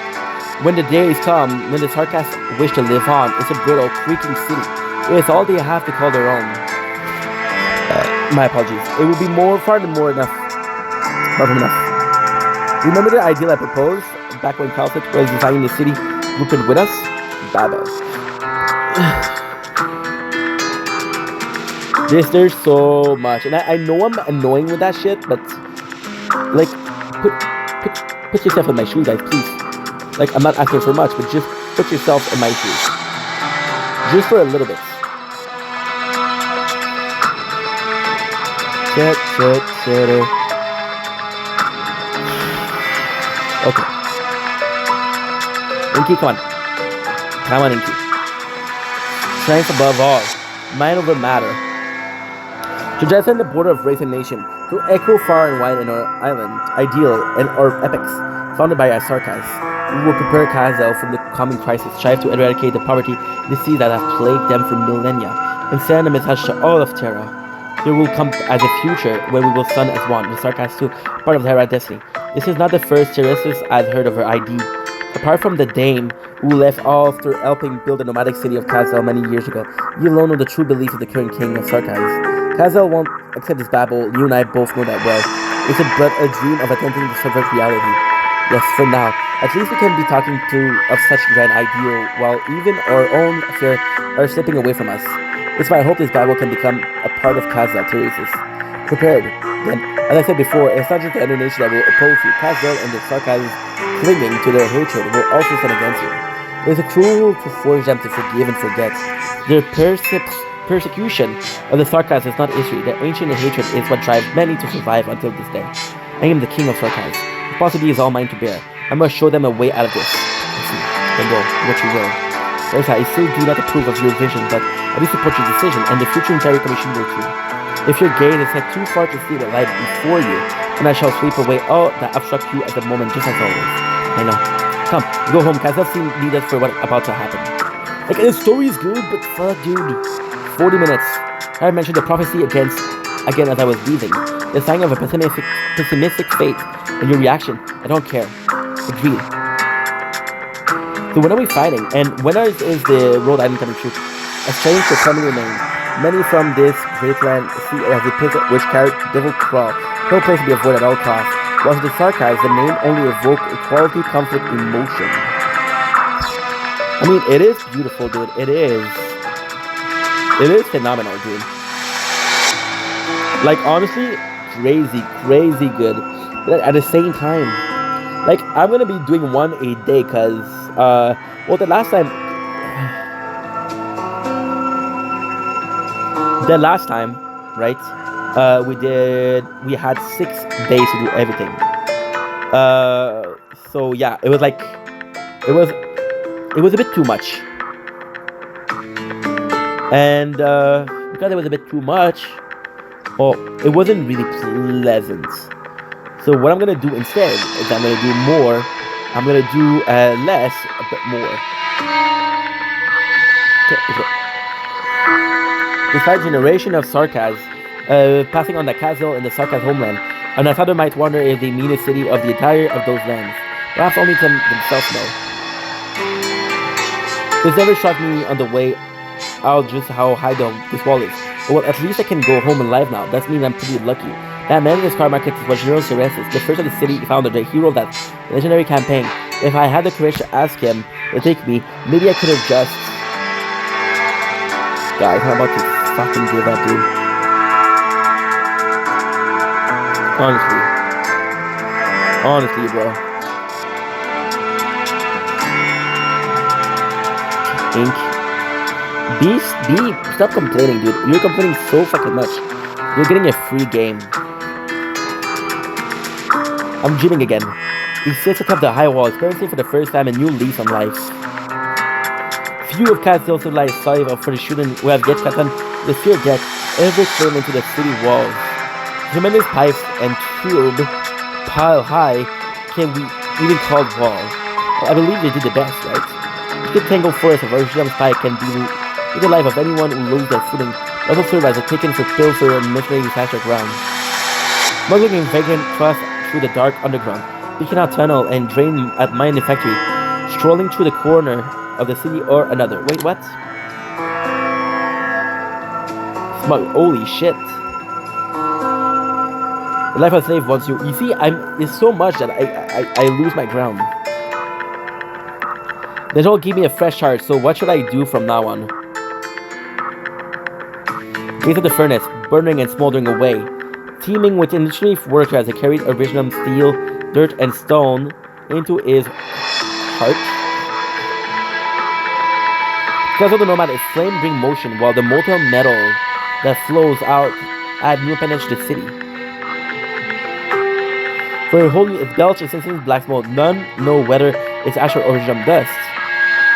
When the days come, when the Sarkas wish to live on, it's a brittle, creaking city. It is all they have to call their own. My apologies. It will be far more enough. Far from enough. Remember the ideal I proposed back when Calcit was designing the city blueprint with us? Babel. There's so much, and I know I'm annoying with that shit, but like, put yourself in my shoes, guys, please. Like, I'm not asking for much, but just put yourself in my shoes, just for a little bit. Okay. Inky, come on, Inky. Strength above all, mind over matter. To transcend the border of race and nation, to echo far and wide in our island, ideal and our epics, founded by our Sarkas, we will prepare Kazel from the coming crisis, strive to eradicate the poverty and disease that have plagued them for millennia, and send a message to all of Terra. There will come as a future when we will stand as one, the Sarkas too, part of Terra's destiny. This is not the first Teresus I've heard of her ID. Apart from the dame who left all after helping build the nomadic city of Kazel many years ago, you alone know the true beliefs of the current king of Sarkaz. Kazel won't accept this babble, you and I both know that well. It's but a dream of attempting to subvert reality. Yes, for now. At least we can be talking of such grand ideal, while even our own affairs are slipping away from us. It's why I hope this babble can become a part of Kazel, Teresus. Prepared, then, as I said before, it's not just the other nation that will oppose you. Kazel and the Sarkaz clinging to their hatred will also stand against you. It is cruel to force them to forgive and forget. Their persecution of the Sarkaz is not history. Their ancient hatred is what drives many to survive until this day. I am the king of Sarkaz. Responsibility is all mine to bear. I must show them a way out of this. Then go, what you will. Ursa, I still do not approve of your vision, but I do support your decision, and the future military commission will too. If your gaze is set too far to see what lies before you, then I shall sweep away all that obstruct you at the moment, just as always. I know. Come, go home, Kazel need us for what about to happen. Like, the story is good, but fuck, dude. 40 minutes. I mentioned the prophecy again as I was leaving. The sign of a pessimistic fate, and your reaction. I don't care. Agreed. So when are we fighting? And when is the Rhode Island coming true? A strange but familiar name. Many from this great land see it as a pit which carried devil crawl. No place to be avoided at all costs. While to the Sarkaz, the name only evoked equality, conflict, emotion. I mean, it is beautiful, dude. It is phenomenal, dude. Like, honestly, crazy good. But at the same time, like, I'm gonna be doing one a day, cause, well, the last time, right, we had 6 days to do everything. So yeah, it was like, it was a bit too much. And because it was a bit too much, well, it wasn't really pleasant. So what I'm gonna do instead is I'm gonna do more. I'm gonna do less, a bit more. Despite generation of Sarkaz, passing on the castle in the Sarkaz homeland, an outsider might wonder if they mean a city of the entire of those lands. Perhaps only themselves know. This never struck me on the way out just how high this wall is. Well, at least I can go home alive now. That means I'm pretty lucky. That man in this car market was General Ceresis, the first of the city founder, the hero of that legendary campaign. If I had the courage to ask him to take me, maybe I could have just... Guys, I'm about to fucking give up, dude. Honestly, bro. Ink. Stop complaining, dude. You're complaining so fucking much. You're getting a free game. I'm dreaming again. He sits atop the high wall, experiencing for the first time a new lease on life. Few of Cat's civilized sight for the children who have yet gotten the fear death ever came into the city walls. Tremendous pipes and tube pile high can be even called wall. I believe they did the best, right? The tangled forest of Urshlam's pike can be the life of anyone who loses their footing. Also serve as a taken for pilfer and missionary disaster ground. Smuggling and vagrant cross through the dark underground, picking out tunnel and drain at mine factory, strolling through the corner of the city or another. Wait, what? Holy shit. The life of a slave wants you. You see, it's so much that I lose my ground. They don't give me a fresh start, so what should I do from now on? Gaze at the furnace, burning and smoldering away, teeming with initially workers as they carried original steel, dirt, and stone into his heart. Because of the nomad, its flame bring motion, while the molten metal that flows out add new appendage to the city. For holding its belch and sensing black smoke, none know whether it's ash or original dust.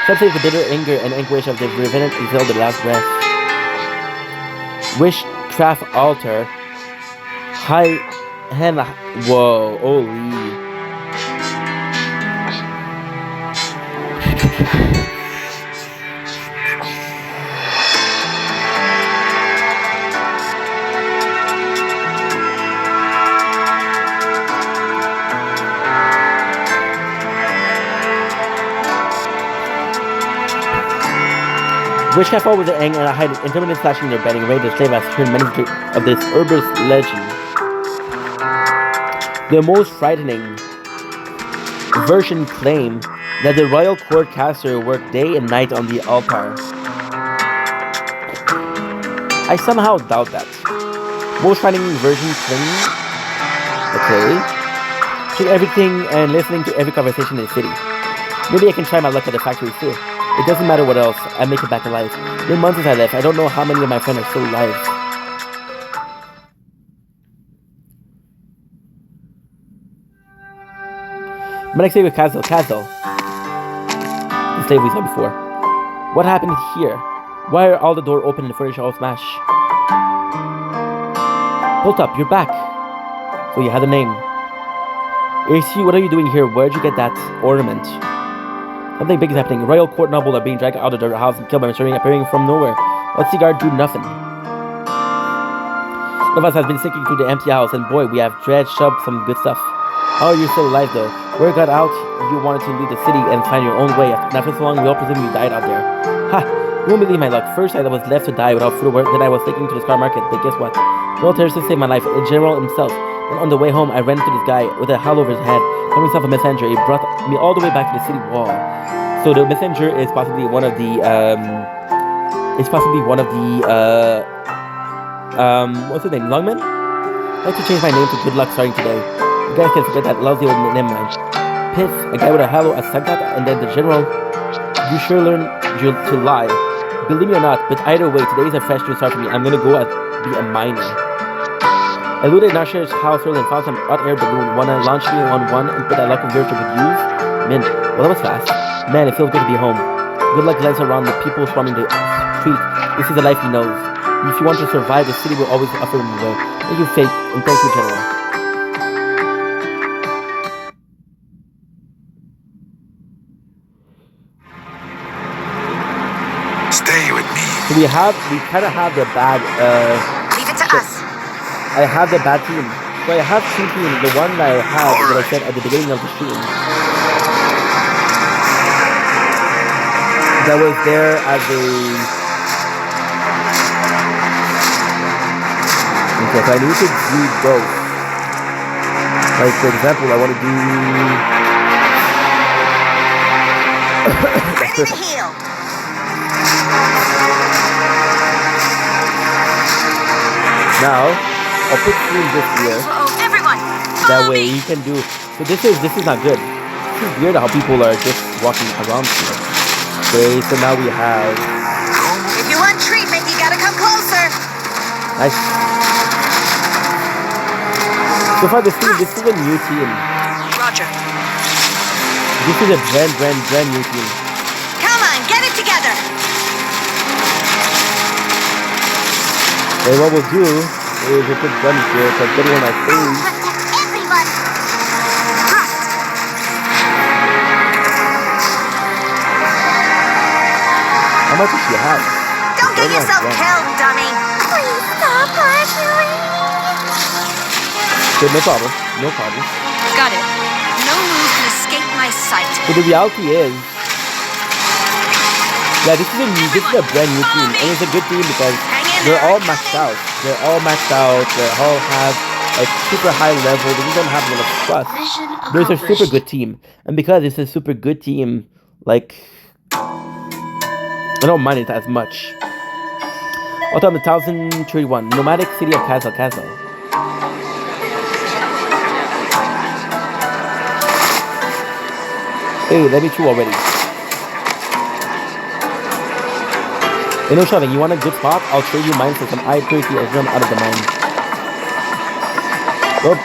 Some say the bitter anger and anguish of the revenant exhaled the last breath. Witchcraft altar. High hand. Whoa, holy. Witchcraft all with the ang and a hide intermittent slashing their bedding, ready to slave has heard many of this herbalist legend. The most frightening version claim that the royal court caster worked day and night on the altar. I somehow doubt that. Most frightening version claim. Okay. Check everything and listening to every conversation in the city. Maybe I can try my luck at the factory too. It doesn't matter what else, I make it back alive. In months since I left, I don't know how many of my friends are still alive. My next day with Kazel. The slave we saw before. What happened here? Why are all the doors open and the furniture all smashed? Hold up, you're back. So you had a name. AC, what are you doing here? Where'd you get that ornament? Something big is happening. Royal court nobles are being dragged out of their house and killed by Missouri appearing from nowhere. Let's see guard do nothing. One of us has been sneaking through the empty house, and boy, we have dredged up some good stuff. How are you still alive though? Word got out you wanted to leave the city and find your own way. After so long, we all presume you died out there. Ha! You won't believe my luck. First I was left to die without food or work, then I was taken to the scar market, but guess what? Well, Terrorist saved my life, the general himself. And on the way home, I ran into this guy with a howl over his head. Found himself a messenger. He brought me all the way back to the city wall. So the messenger is possibly one of the, what's his name? Longman? I'd like to change my name to Good Luck starting today. You guys can forget that lousy old name of mine. Piff, a guy with a halo as Sankat, and then the general. You sure learn to lie. Believe me or not, but either way, today is a fresh new start for me. I'm gonna go be a miner. I looted Nasher's house earlier and found some hot air balloon. Wanna launch me on one and put that luck of yours to good use? Man, well that was fast. Man, it feels good to be home. Good luck glance around the people swarming the street. This is the life he knows. If you want to survive, the city will always offer him the way. Thank you, Fate, and thank you, General. Stay with me. So we kind of have the bad, Leave it to us. I have the bad team. So I have two teams. The one that I had, that I said at the beginning of the stream, that was there as a... Okay, so I need to do both. Like, for example, I want to do... Ready to heal. Now, I'll put stream this here. Everyone, That way you can do... So this is not good. This is weird how people are just walking around here. Okay, so now we have... if you want treatment, you gotta come closer. Nice. So far this is a new team. Roger. This is a brand new team. Come on, get it together. And what we'll do is we'll put guns here, because getting on my face. Everyone. How much does she have? Don't get yourself killed, dummy. Please stop arguing. Okay, no problem. No problem. Got it. No move can escape my sight. So the reality is, yeah, this is a brand new team, and it's a good team because they're all maxed out. They're all maxed out. They all have a super high level. They don't have a lot of trust. But it's a super good team, and because it's a super good team, like I don't mind it as much. Also, on the 1031 nomadic city of Castle. Hey, let me through already. You know, Shoving, you want a good spot? I'll trade you mine for some eye purity or drum out of the mine. Oh,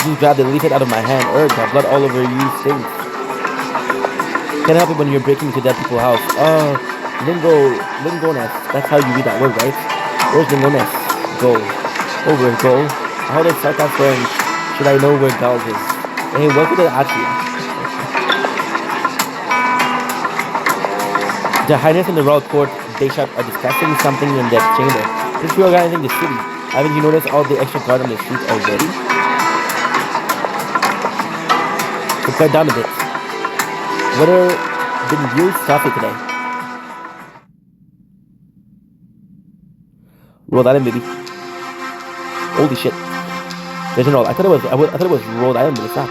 you grabbed it, leave it out of my hand. Urge, my blood all over you stinks. Can't help it when you're breaking into dead people's house. Oh, Lingoness. That's how you read that word, right? Where's Lingoness? Go. Oh, where's Go? How does start that French? Should I know where Gals is? Hey, welcome to the Atria. The Highness and the Royal Court Bishop are discussing something in their chamber. Just reorganizing the city. Haven't you noticed all the extra guard on the streets already? So cut down a bit. Weather been really stuffy today. Rhode Island, baby. Holy shit. General, I thought it was Rhode Island, but it's not.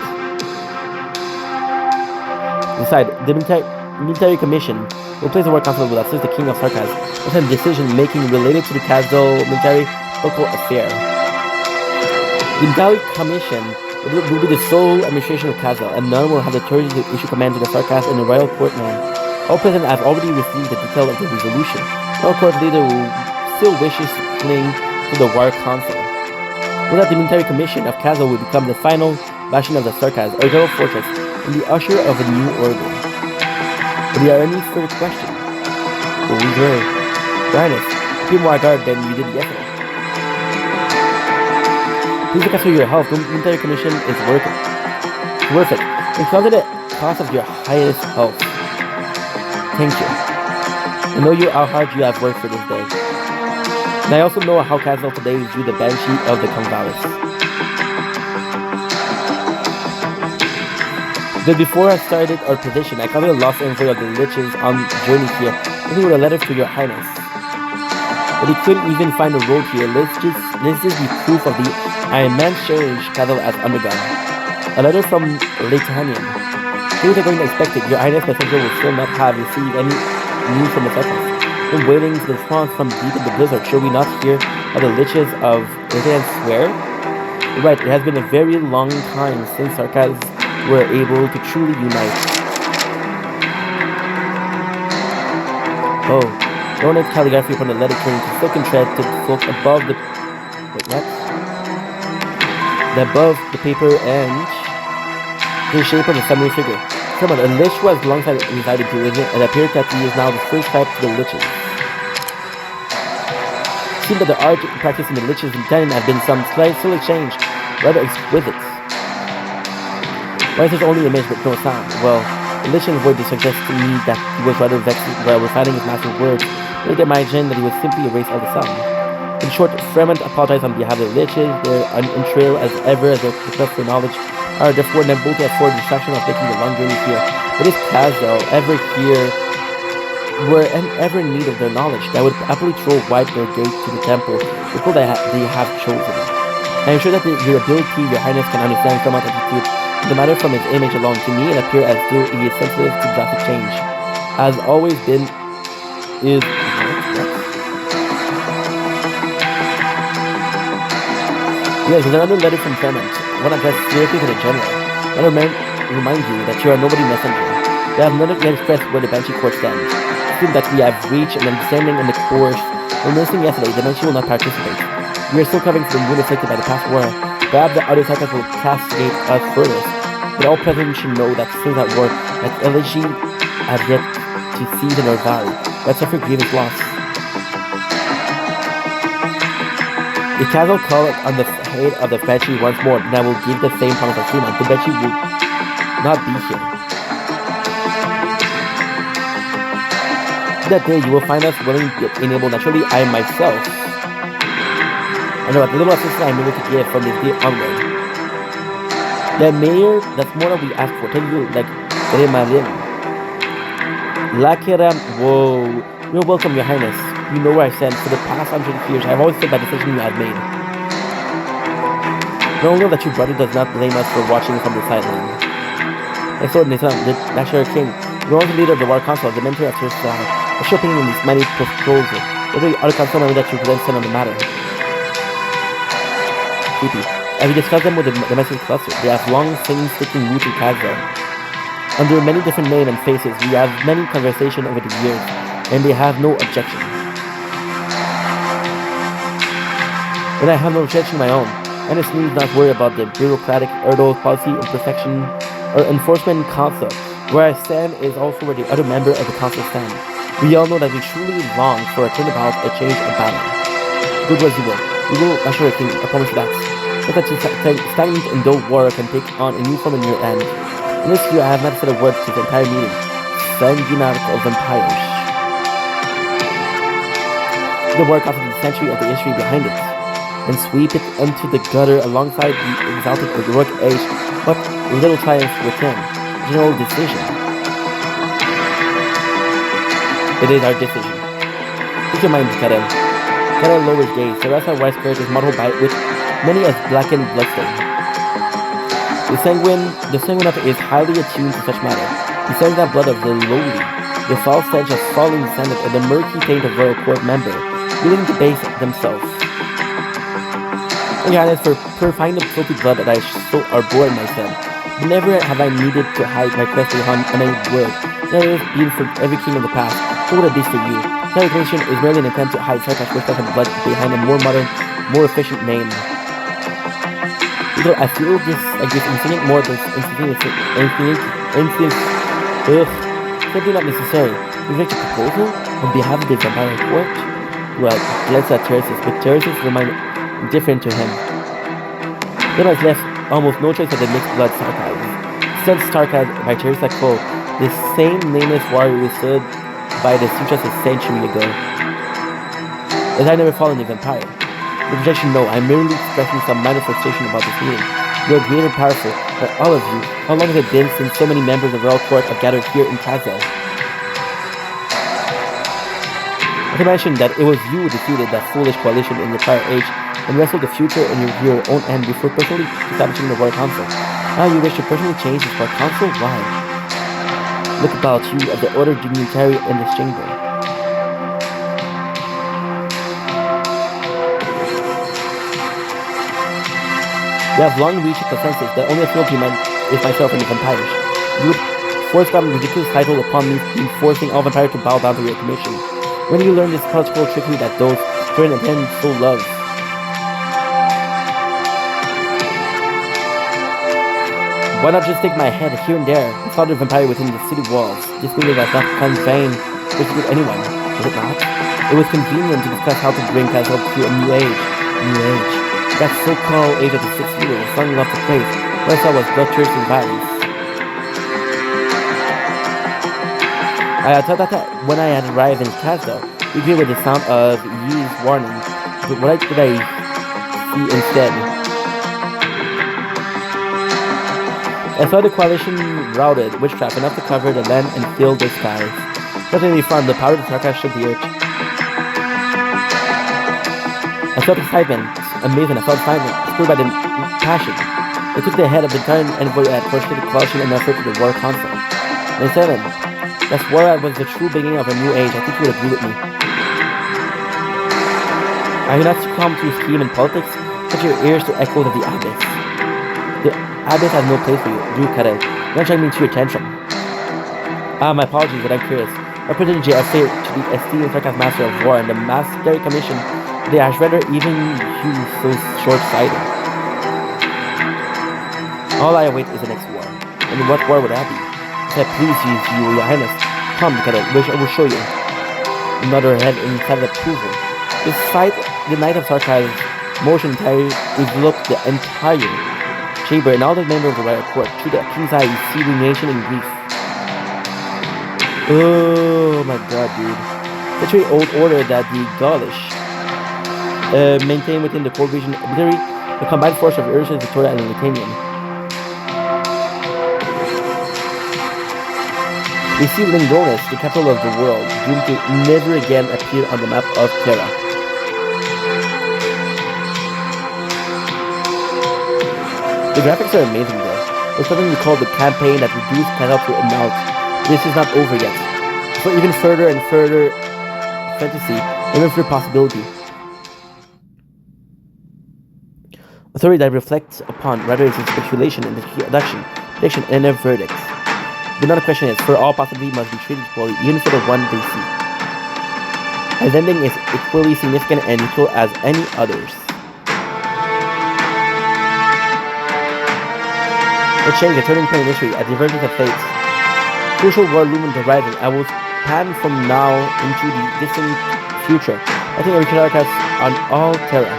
Decide. The military commission will place a work council will assist the King of Sarkaz with some decision-making related to the Castle military local affair. The military commission will be the sole administration of Castle, and none will have the authority to issue commands to the Sarkaz in the royal court name. All present have already received the detail of the resolution. No court leader will still wishes to cling to the war council. With that, the military commission of Castle will become the final bastion of the Sarkaz, a royal fortress, and the usher of a new order. If there are any further questions, well, we were. Brightness, keep more guard than you did yesterday. Please look after your health. The military commission is worth it. It's worth it. It's under the cost of your highest health. Thank you. I know how hard you have worked for this day. And I also know how Castle today is due the banshee of the Convalis. But before I started our position, I covered a lost info of the liches on journey here, looking with a letter to your highness. But he couldn't even find a road here. Let's just be proof of the immense change Castle has undergone. A letter from Latanian. Things are going to expect it. Your highness messenger will still not have received any news from the Sarkaz. Been waiting for the response from deep in the blizzard. Should we not hear how the liches of Latanian swear? You're right, it has been a very long time since Sarkaz were able to truly unite. Oh, ornate calligraphy upon the letter turning to silken thread to float above the... Wait, what? above the paper and the shape of a feminine figure. Someone, a lich who has long resided to Elysium, and appears that he is now the first type to the liches. It seems that the art practiced in the liches in Canon have been some slightly changed, rather exquisite. Why is there only image but no sound? Well, the lich in the void suggests to me that he was rather vexed while reciting his master's words, but I imagine that he was simply erased all the sound. In short, Fremont apologized on behalf of the liches. Their entrail as ever as their quest for knowledge are therefore them both afford the distraction of taking the long journey here. But if Casdell ever here were ever in need of their knowledge, they would happily throw wide their gate to the temple, the people they have chosen. I am sure that your ability, your highness, can understand Fremont's attitude. The matter from his image alone, to me, it appears as though he is sensitive to drastic change. Has always been, is... Yes, there's another letter from Fremont, one addressed directly to the general. Let me remind you that you are nobody's messenger. They have not yet expressed where the Banshee Court stands. Assume that we have reached an understanding in the course. When listening yesterday, the Banshee will not participate. We are still covering for the wound afflicted by the past war. Perhaps the other cycles will castigate us further. But all present should know that since that war, that elegy has yet to season or vary, but suffer grievous loss. The castle called on the head of the Banshee once more, and I will give the same promise of Fremont. The Banshee will not be here. That day, you will find us willing to enable naturally I myself. I know what little assistance I am able to give from this day onward. The mayor, that's more than we asked for. Tell you, like, Remalim. Lakiram, whoa. You're welcome, your highness. You know where I stand. For the past 100 years, I have always stood by the decision you have made. Know that your brother does not blame us for watching from the sideline. My sword Nizam, the National King, the only leader of the War Council, the mentor of Tursai, a sure opinion in these many proposals. Every other council member that you present on the matter. Creepy. As we discussed them with the domestic cluster, they have long things sticking roots in Kazakh. Under many different names and faces, we have many conversations over the years, and they have no objection. And I have no objection of my own. And it's need not worry about the bureaucratic hurdle, policy, imperfection, or enforcement council. Where I stand is also where the other member of the council stand. We all know that we truly long for a turnabout, a change, a battle. Good as you will. We will assure a king, I promise you that. But that stagnant and dull war can take on a new form in your end. In this view, I have not said a word to the entire meeting. Sanguinaric of vampires. The war comes the century of the history behind it, and sweep it into the gutter alongside the exalted heroic age, but little triumph within. General decision. It is our decision. Keep your mind, Karel. Karel lowers gaze. The rest of wise spirit is modeled by which many as blackened bloodstain. The sanguine of it is highly attuned to such matter. He sends that blood of the lowly, the foul stench of fallen descendant, and the murky taint of royal court member, willing to base themselves. And Highness, for purifying the filthy blood that I so arbor in myself. Never have I needed to hide my quest behind any word. That has been for every king of the past. So would it be for you? That recognition is merely an attempt to hide such respect and blood behind a more modern, more efficient name. Because I feel this like this infinite more than infinite. Simply not necessary. You make a proposal on behalf of the vampire court? Well, let's at Terraces, but Terraces remain different to him. Then I was left almost no choice but the mixed blood sarcasm. Sent sarcasm by Teresa Cole, the same nameless warrior who stood by the sutras a century ago. As I never fallen a vampire. The projection, no, I'm merely expressing some minor frustration about this meeting. You are great and powerful, but all of you, how long has it been since so many members of the royal court have gathered here in Kazakh? I can mention that it was you who defeated that foolish coalition in the prior age and wrestled the future in your own hand before personally establishing the Royal Council. Now you wish to personally change this Royal Council? Why? Look about you at the order dignitary in this chamber. We have long reached a consensus that only a few of you is myself and the vampires. You would force some ridiculous title upon me, forcing all vampires to bow down to your commission. When you learn this political trickery that those current and so love? Why not just stick my head here and there and slaughter the vampire within the city walls? This feeling was not confined with anyone, was it not? It was convenient to discuss how to bring Castle to a new age. New age. That so-called age of the 6 years, suddenly lost its place. What I saw was bloodthirsty violence. I thought that when I had arrived in the castle, we hear with the sound of Yi's warning. But what did I see instead? I saw the coalition routed witchcraft enough to cover the land and fill the skies. Suddenly from the power of the Sarkaz shook the earth. I felt excitement, amazement, I felt silence, spurred by the passion. They took the head of the current envoy at first to the coalition and referred to the war council. They said, that's war was the true beginning of a new age. I think you would agree with me. Are you not succumb to scheme and politics? Put your ears to echoes of the abyss. The abyss has no place for you. Do Karel. Don't drag me to your tantrum. My apologies, but I'm curious. What president JFA to the esteemed Sarkaz Master of War and the Military Commission, the Ashredder, even you so short-sighted? All I await is the next war. And what war would that be? If I please you, your highness, come, Karel, which I will show you. Another head inside of approval. Despite the Knight of Sarkaz motion to look the entire chamber and all the members of the royal court through the king's eye, you see the nation in grief. Oh my god, dude. Such an old order that the Gaulish maintained within the core region military, the combined force of Ursus, Victoria, and Litanian. We see Lindonis, the capital of the world, doomed to never again appear on the map of Terra. The graphics are amazing though. There's something we call the campaign that reduced Castle to a melt. This is not over yet. For even further and further fantasy, even further possibility. A theory that reflects upon rather is speculation and the prediction and a verdict. But not a question is, for all possibility must be treated equally, even for the one they see. As ending is equally significant and equal as any others. The change, a turning point in history, a divergence of fates. Crucial war looming horizon. I will pan from now into the distant future. I think I will Sarkaz on all Terra.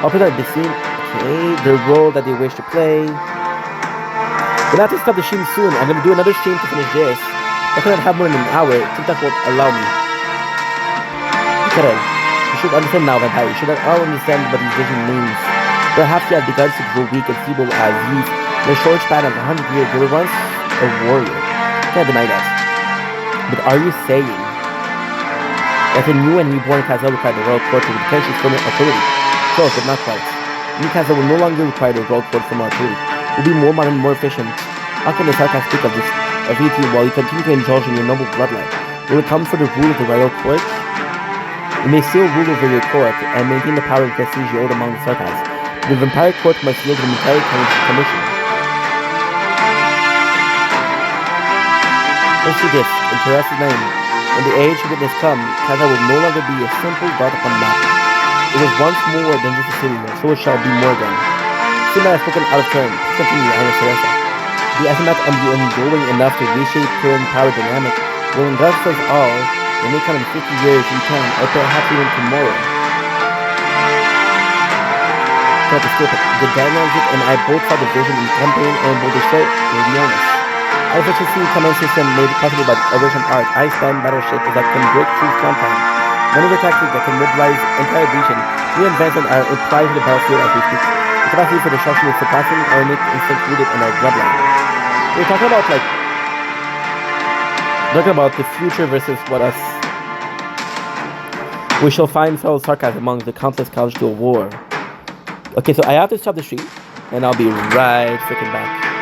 All players are seen. Okay, the role that they wish to play. We'll have to stop the stream soon. I'm going to do another stream to finish this. I cannot have more than an hour. TikTok won't allow me. Okay, you should understand now, Vampire. You should all understand what this vision means. Perhaps you have begun to grow weak and feeble as youth. In a short span of 100 years, you were once a warrior. Can't deny that. But are you saying that a new and reborn Castle required the royal court to replace its former authority? Close, but not quite. New Castle will no longer require the royal court for more authority. It will be more modern, more efficient. How can the Sarkaz speak of this of you while you continue to indulge in your noble bloodline? Will it come for the rule of the royal court? You may still rule over your court and maintain the power and prestige you hold among the Sarkaz. The vampire court must yield to the military commission. Let's see this. Interesting name. When the age of witness come, Castle will no longer be a simple dot upon the map. It was once more than just a city, so it shall be more than. Soon I have spoken out of turn. Continue, Highness Teresa. The estimate on the ongoing enough to reshape current power dynamic will engulf us all. It may come in 50 years in time, or perhaps even tomorrow. Can't escape it. The Dynamic and I both saw the vision in the campaign and will destroy Leonis. Efficiency command system made possible by Operation Art. I stand battleship that can break through compound. One of the tactics that can mobilize entire region. New advancements are implied in the battlefield as we speak. The capacity for destruction is surpassing our innate instinct rooted in our bloodline. We're talking about the future versus what us. We shall find fellow Sarkaz among the countless casualties of war. Okay, so I have to stop the stream, and I'll be right freaking back.